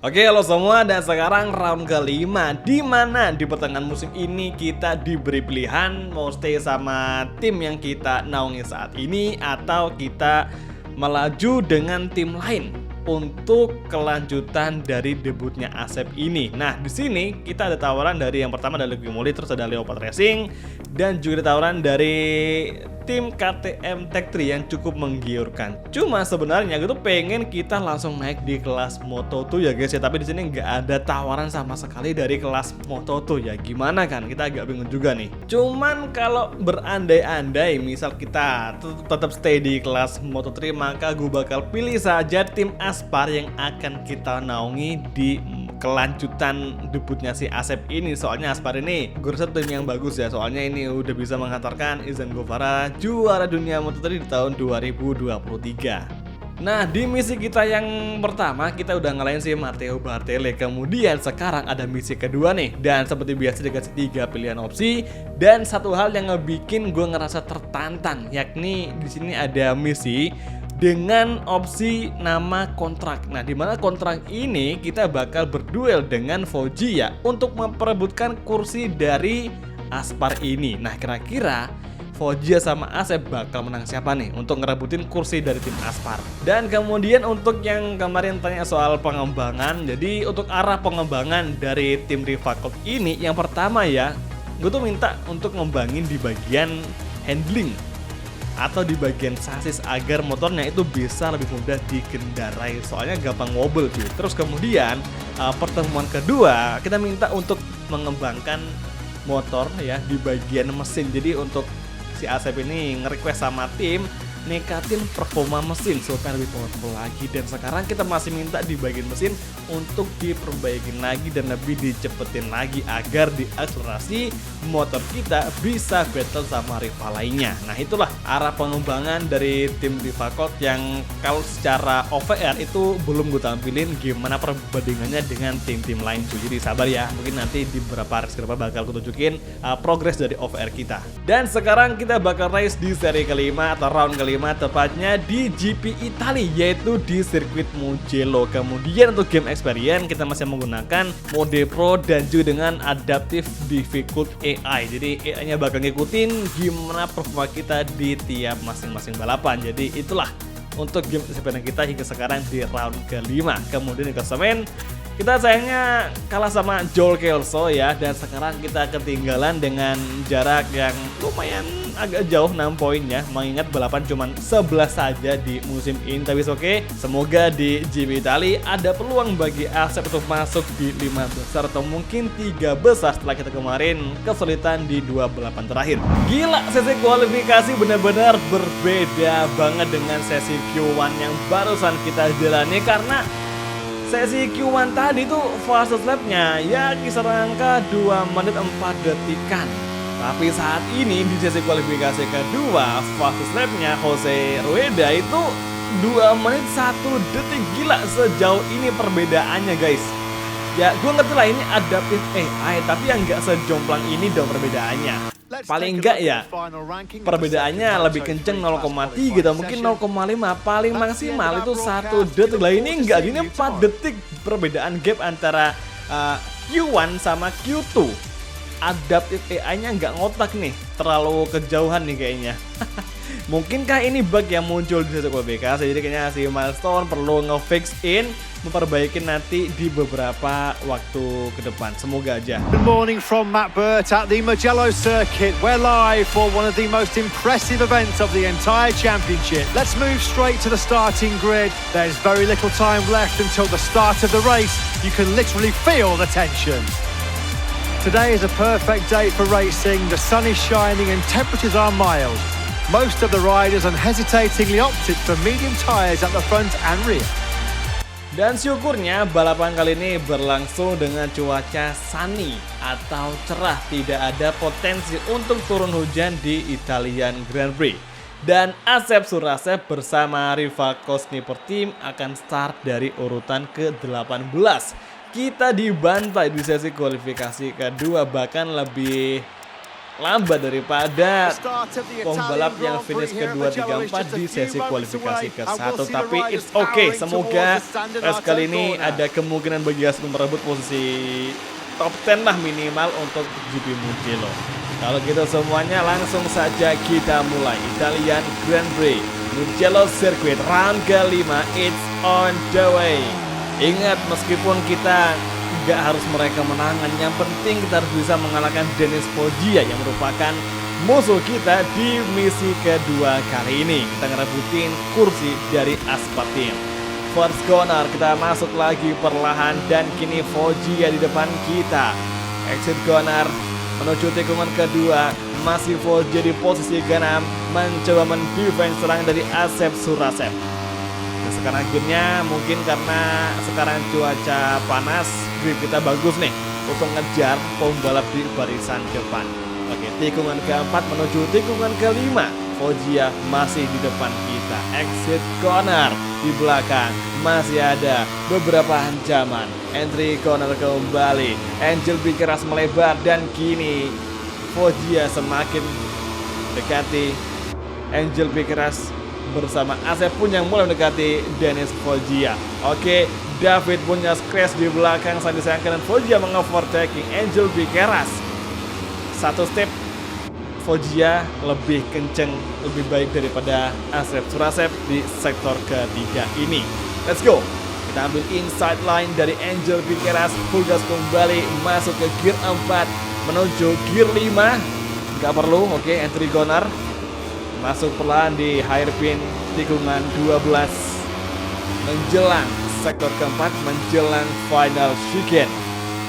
Oke, halo semua, dan sekarang round kelima, di mana di pertengahan musim ini kita diberi pilihan mau stay sama tim yang kita naungi saat ini atau kita melaju dengan tim lain untuk kelanjutan dari debutnya Asep ini. Nah, di sini kita ada tawaran dari yang pertama dari Gimoli, terus ada Leopard Racing, dan juga ada tawaran dari tim KTM Tech 3 yang cukup menggiurkan. Cuma sebenarnya gue tuh pengen kita langsung naik di kelas Moto2 ya guys ya, tapi di sini nggak ada tawaran sama sekali dari kelas Moto2 ya. Gimana kan? Kita agak bingung juga nih. Cuman kalau berandai-andai misal kita tetap stay di kelas Moto3, maka gue bakal pilih saja tim Aspar yang akan kita naungi di kelanjutan debutnya si Asep ini. Soalnya Aspar ini gue rasa tim yang bagus ya, soalnya ini udah bisa menghantarkan Izan Govara juara dunia Moto3 di tahun 2023. Nah, di misi kita yang pertama kita udah ngalahin si Matteo Bartele. Kemudian sekarang ada misi kedua nih, dan seperti biasa dikasih 3 pilihan opsi dan satu hal yang ngebikin gue ngerasa tertantang, yakni di sini ada misi dengan opsi nama kontrak. Nah, dimana kontrak ini kita bakal berduel dengan Fauji ya untuk memperebutkan kursi dari Aspar ini. Nah, kira-kira Fauji sama Asep bakal menang siapa nih untuk ngerebutin kursi dari tim Aspar? Dan kemudian untuk yang kemarin tanya soal pengembangan, jadi untuk arah pengembangan dari tim Rivacult ini, yang pertama ya, gue tuh minta untuk ngembangin di bagian handling atau di bagian sasis agar motornya itu bisa lebih mudah dikendarai, soalnya gampang wobble gitu. Terus kemudian pertemuan kedua kita minta untuk mengembangkan motor ya di bagian mesin. Jadi untuk si Asep ini nge-request sama tim ningkatin performa mesin supaya lebih powerful lagi, dan sekarang kita masih minta di bagian mesin untuk diperbaikin lagi dan lebih dicepetin lagi agar diakselerasi motor kita bisa battle sama rival lainnya. Nah, itulah arah pengembangan dari tim Rivacult yang kalau secara OVR itu belum gue tampilin gimana perbandingannya dengan tim-tim lain cuy. Jadi sabar ya, mungkin nanti di beberapa race ke depan bakal gue tunjukin progres dari OVR kita. Dan sekarang kita bakal race di seri kelima atau round kelima, tepatnya di GP Italia, yaitu di sirkuit Mugello. Kemudian untuk game experience kita masih menggunakan mode pro dan juga dengan adaptive difficult AI. Jadi AI nya bakal ngikutin gimana performa kita di tiap masing-masing balapan. Jadi itulah untuk game experience kita hingga sekarang di round kelima. Kemudian di klasemen kita sayangnya kalah sama Joel Kelso ya, dan sekarang kita ketinggalan dengan jarak yang lumayan agak jauh 6 poin ya, mengingat balapan cuma 11 saja di musim ini. Tapi oke, semoga di GP Italia ada peluang bagi Asep untuk masuk di 5 besar atau mungkin 3 besar setelah kita kemarin kesulitan di 2 balapan terakhir. Gila, sesi kualifikasi benar-benar berbeda banget dengan sesi Q1 yang barusan kita jalani, karena sesi Q1 tadi tuh fastest lapnya ya kisaran angka 2 menit 4 detikan. Tapi saat ini di sesi kualifikasi kedua, fastest lapnya Jose Rueda itu 2 menit 1 detik. Gila, sejauh ini perbedaannya guys. Ya gue ngerti lah ini adaptive AI, tapi yang nggak sejomplang ini dong perbedaannya. Paling enggak ya perbedaannya lebih kenceng 0,3 atau mungkin 0,5, paling maksimal itu 1 detik lah. Ini enggak, gini 4 detik perbedaan gap antara Q1 sama Q2. Adaptive AI-nya nggak ngotak nih, terlalu kejauhan nih kayaknya. Mungkinkah ini bug yang muncul di sesi kualifikasi? Jadi kayaknya si Milestone perlu nge-fix in, memperbaiki nanti di beberapa waktu ke depan. Semoga aja. Good morning from Matt Burt at the Mugello circuit. We're live for one of the most impressive events of the entire championship. Let's move straight to the starting grid. There's very little time left until the start of the race. You can literally feel the tension. Today is a perfect day for racing. The sun is shining and temperatures are mild. Most of the riders unhesitatingly opted for medium tyres at the front and rear. Dan syukurnya balapan kali ini berlangsung dengan cuaca sunny atau cerah, tidak ada potensi untuk turun hujan di Italian Grand Prix. Dan Asep Surasep bersama Rivacult Sniper Team akan start dari urutan ke-18. Kita dibantai di sesi kualifikasi kedua, bahkan lebih lambat daripada Start of the pembalap Italian yang Grand finish Prix here kedua in Mugello is 3-4 just di a few sesi moments kualifikasi away, ke-1. and we'll see the Tapi race it's okay, powering semoga towards the San race kali Donato ini corner. ada kemungkinan bagi Gasly merebut posisi top 10 lah minimal untuk GP Mugello. Kalau gitu semuanya langsung saja kita mulai Italian Grand Prix Mugello Circuit round ke-5, it's on the way. Ingat, meskipun kita nggak harus mereka menangan, yang penting kita harus bisa mengalahkan Denis Foggia yang merupakan musuh kita di misi kedua kali ini. Kita ngerebutin kursi dari Aspar Team. First corner, kita masuk lagi perlahan dan kini Foggia di depan kita. Exit corner menuju tikungan kedua, masih Foggia di posisi ke-6 mencoba mendefense serangan dari Asep Surasep. Dan sekarang akhirnya mungkin karena sekarang cuaca panas, grip kita bagus nih untuk ngejar pembalap di barisan depan. Oke, tikungan keempat menuju tikungan kelima, Foggia masih di depan kita. Exit corner, di belakang masih ada beberapa ancaman. Entry corner kembali, Angel Piqueras melebar dan kini Foggia semakin dekati. Angel Piqueras bersama Asep pun yang mulai mendekati Denis Foggia. Oke, David punya crash di belakang saat disayangkan dan Foggia mengovertaking Angel Piqueras. Satu step Foggia lebih kenceng, lebih baik daripada Asep Surasep di sektor ketiga ini. Let's go. Kita ambil inside line dari Angel Piqueras, full gas kembali masuk ke gear 4 menuju gear 5. Nggak perlu, oke, entry corner. Masuk perlahan di hairpin tikungan 12 menjelang sektor keempat, menjelang final chicane.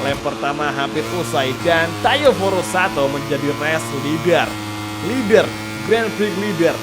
Lap pertama hampir usai dan Tayoforo Sato menjadi race leader, Grand Prix leader.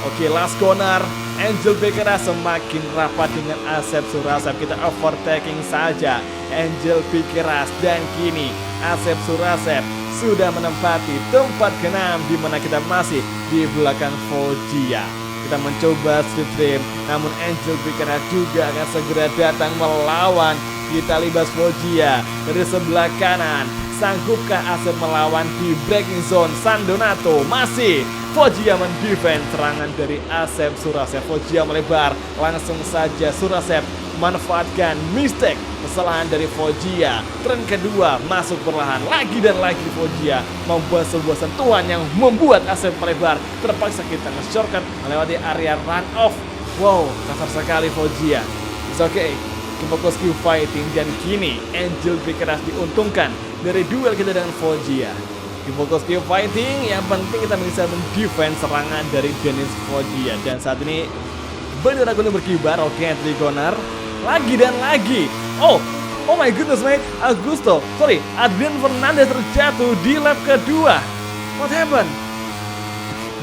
Oke, last corner, Angel Piqueras semakin rapat dengan Asep Surasep. Kita overtaking saja Angel Piqueras dan kini Asep Surasep sudah menempati tempat ke-6 di mana kita masih di belakang Foggia. Kita mencoba slipstream, namun Angel Piqueras juga akan segera datang melawan. Kita libas Foggia dari sebelah kanan. Sanggupkah Asep melawan di braking zone San Donato? Masih Foggia mendefend serangan dari Asep Surasep. Foggia melebar, langsung saja Surasep manfaatkan mistake kesalahan dari Foggia. Tren kedua masuk perlahan lagi dan lagi. Foggia membuat sebuah sentuhan yang membuat Asep melebar. Terpaksa kita nge-shortcut melewati area run off. Wow, kasar sekali Foggia. It's okay, fokus keep fighting. Dan kini Angel Piqueras diuntungkan dari duel kita dengan Foggia. Di fokus keep fighting, yang penting kita bisa mendefense serangan dari Denis Foggia. Dan saat ini bendera kuning berkibar. Oke, entry corner lagi dan lagi. Oh my goodness mate, Adrian Fernandez terjatuh di lap kedua. What happened?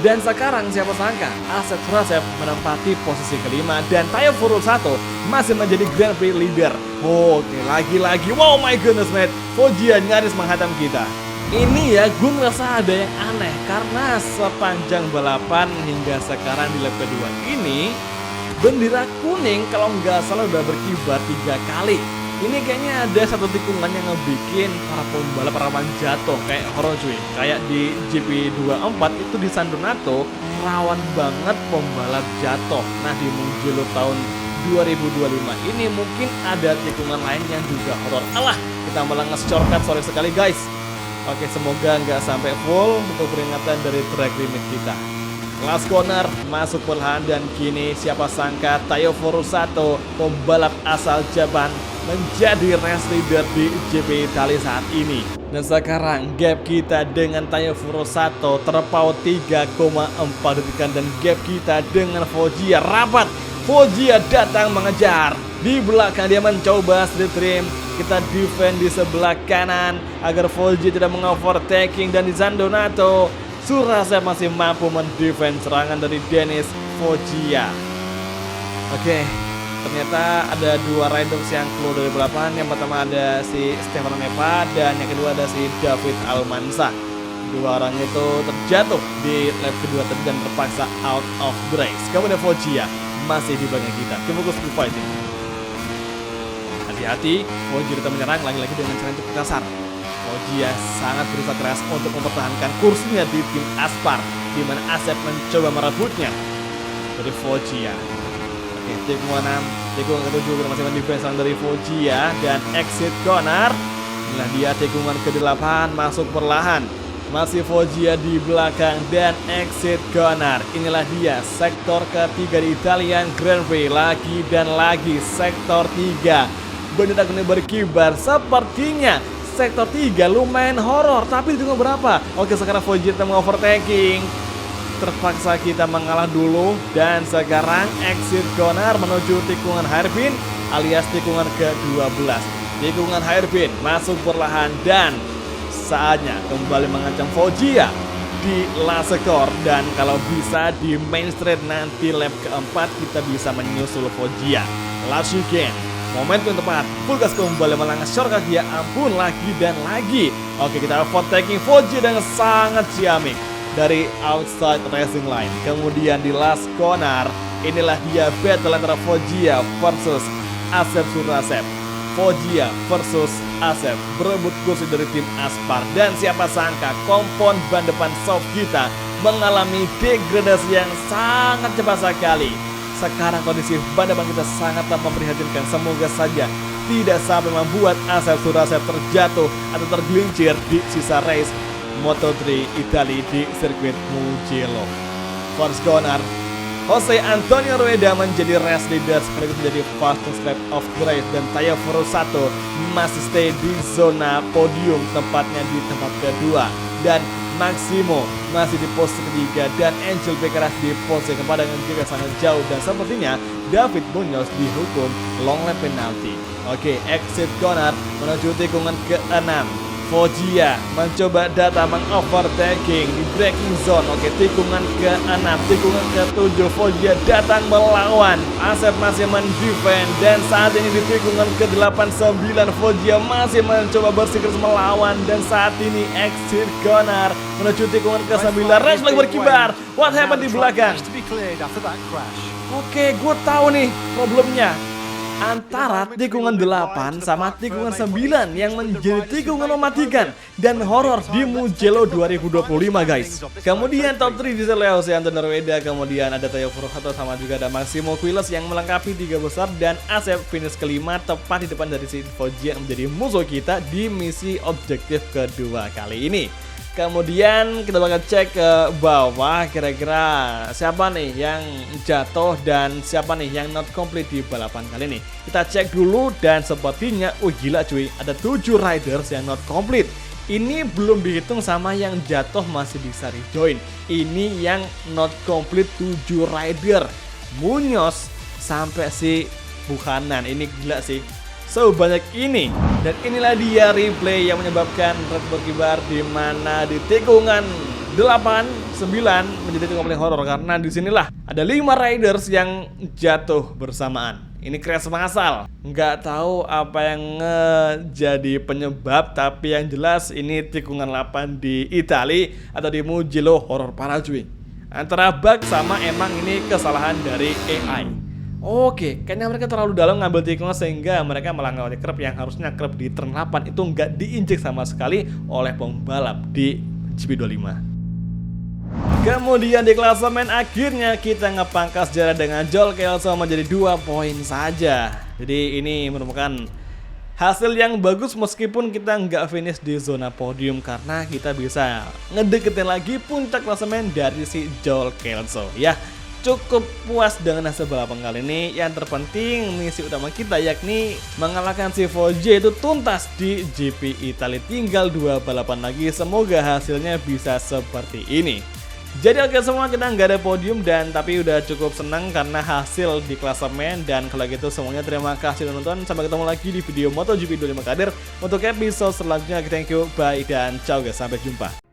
Dan sekarang siapa sangka Asep Surasep menempati posisi kelima dan Tayoforo Sato masih menjadi Grand Prix leader. Oke, lagi-lagi. Wow, my goodness mate, Foggia nyaris menghantam kita. Ini ya, gue ngerasa ada yang aneh karena sepanjang balapan hingga sekarang di lap kedua ini bendera kuning kalau nggak salah udah berkibar 3 kali. Ini kayaknya ada satu tikungan yang ngebikin para pembalap rawan jatuh kayak horor cuy. Kayak di GP24 itu di San Donato rawan banget pembalap jatuh. Nah, di Mugello tahun 2025 ini mungkin ada tikungan lain yang juga horor. Alah, kita malah nge-shortcut, sorry sekali guys. Oke, semoga nggak sampai full untuk peringatan dari track limit kita. Last corner masuk perlahan dan kini siapa sangka Tayoforo Sato, pembalap asal Jepang, menjadi race leader di GP Italia saat ini. Dan sekarang gap kita dengan Tayoforo Sato terpaut 3,4 detikan dan gap kita dengan Foggia rapat. Foggia datang mengejar. Di belakang dia mencoba slipstream. Kita defend di sebelah kanan agar Foggia tidak mengovertaking dan di San Donato Surasep masih mampu mendefend serangan dari Denis Foggia. Oke, ternyata ada 2 riders yang keluar dari balapan. Yang pertama ada si Stefano Nepa dan yang kedua ada si David Almanza. 2 orang itu terjatuh di lap kedua tadi dan terpaksa out of the race. Kemudian Foggia masih di belakang kita. Tim fokus ke fighting. Hati-hati, Foggia kita menyerang lagi-lagi dengan cara yang cukup kasar. Foggia sangat berusaha keras untuk mempertahankan kursinya di tim Aspar, di mana Asep mencoba merebutnya dari Foggia. Oke, tikungan 6, tikungan ke-7 masih defense dari Foggia dan exit corner. Inilah dia tikungan ke-8 masuk perlahan. Masih Foggia di belakang dan exit corner. Inilah dia sektor ketiga di Italian Grand Prix. Lagi dan lagi sektor 3. Bendera kuning berkibar. Sepertinya sektor 3 lumayan horor. Tapi itu berapa? Oke, sekarang Foggia kita overtaking. Terpaksa kita mengalah dulu. Dan sekarang exit corner menuju tikungan hairpin alias tikungan ke-12. Tikungan hairpin masuk perlahan dan saatnya kembali mengancam Foggia di last sector. Dan kalau bisa di main straight nanti lap keempat kita bisa menyusul Foggia. Last weekend, momentum tepat, full gas kembali melangkah shortcut, ya ampun, lagi dan lagi. Oke, kita overtaking Foggia dengan sangat ciamik dari outside racing line. Kemudian di last corner, inilah dia battle antara Foggia versus Asep Surasep. Foggia versus Asep berebut kursi dari tim Aspar. Dan siapa sangka kompon ban depan soft kita mengalami degradasi yang sangat cepat sekali. Sekarang kondisi ban depan kita sangatlah memprihatinkan. Semoga saja tidak sampai membuat Asep Surasep terjatuh atau tergelincir di sisa race Moto3 Italia di sirkuit Mugello. First corner, Jose Antonio Rueda menjadi race leader sekaligus menjadi fastest lap of the race. Dan Taya Furusato masih stay di zona podium, tempatnya di tempat kedua. Dan Maximo masih di posisi ketiga dan Angel Becaras di posisi keempat dengan jarak sangat jauh. Dan sepertinya David Munoz dihukum long lap penalty. Oke, exit corner menuju tikungan ke-6. Foggia mencoba datang mengovertaking di braking zone. Oke, tikungan ke-6, tikungan ke-7 Foggia datang melawan. Asep masih mendefend dan saat ini di tikungan ke-8, 9 Foggia masih mencoba bersikeras melawan. Dan saat ini exit corner menuju tikungan ke-9, race lagi berkibar. What happened di belakang? Oke, gue tahu nih problemnya antara tikungan 8 sama tikungan 9 yang menjadi tikungan mematikan dan horor di Mugello 2025, guys. Kemudian top 3 di Jose Antonio Rueda, kemudian ada Taya Furusato sama juga ada Maximo Quiles yang melengkapi 3 besar. Dan Asep finish kelima tepat di depan dari si Foggia yang menjadi musuh kita di misi objektif kedua kali ini. Kemudian kita bakal cek ke bawah kira-kira siapa nih yang jatuh dan siapa nih yang not complete di balapan kali ini. Kita cek dulu dan sepertinya gila cuy, ada 7 riders yang not complete. Ini belum dihitung sama yang jatuh masih bisa rejoin. Ini yang not complete 7 rider. Munoz sampai si Buchanan, ini gila sih. Sebanyak ini. Dan inilah dia replay yang menyebabkan red berkibar di mana di tikungan 8, 9 menjadi tikungan paling horor karena disinilah ada 5 riders yang jatuh bersamaan. Ini crash massal. Nggak tahu apa yang jadi penyebab, tapi yang jelas ini tikungan 8 di Italia atau di Mugello horor parah cuy. Antara bug sama emang ini kesalahan dari AI. Oke, kayaknya mereka terlalu dalam ngambil tikungan sehingga mereka melanggar curb yang harusnya curb di turn 8 itu nggak diinjek sama sekali oleh pembalap di GP25. Kemudian di klasemen akhirnya kita ngepangkas jarak dengan Joel Kelso menjadi 2 poin saja. Jadi ini merupakan hasil yang bagus meskipun kita nggak finish di zona podium karena kita bisa ngedeketin lagi puncak klasemen dari si Joel Kelso ya. Cukup puas dengan hasil balapan kali ini. Yang terpenting misi utama kita yakni mengalahkan si Foggia itu tuntas di GP Italia. Tinggal 2 balapan lagi. Semoga hasilnya bisa seperti ini. Jadi oke semua, kita nggak ada podium dan tapi udah cukup senang karena hasil di klasemen. Dan kalau gitu semuanya terima kasih sudah nonton. Sampai ketemu lagi di video MotoGP 25 Kadir. Untuk episode selanjutnya, thank you, bye dan ciao guys, sampai jumpa.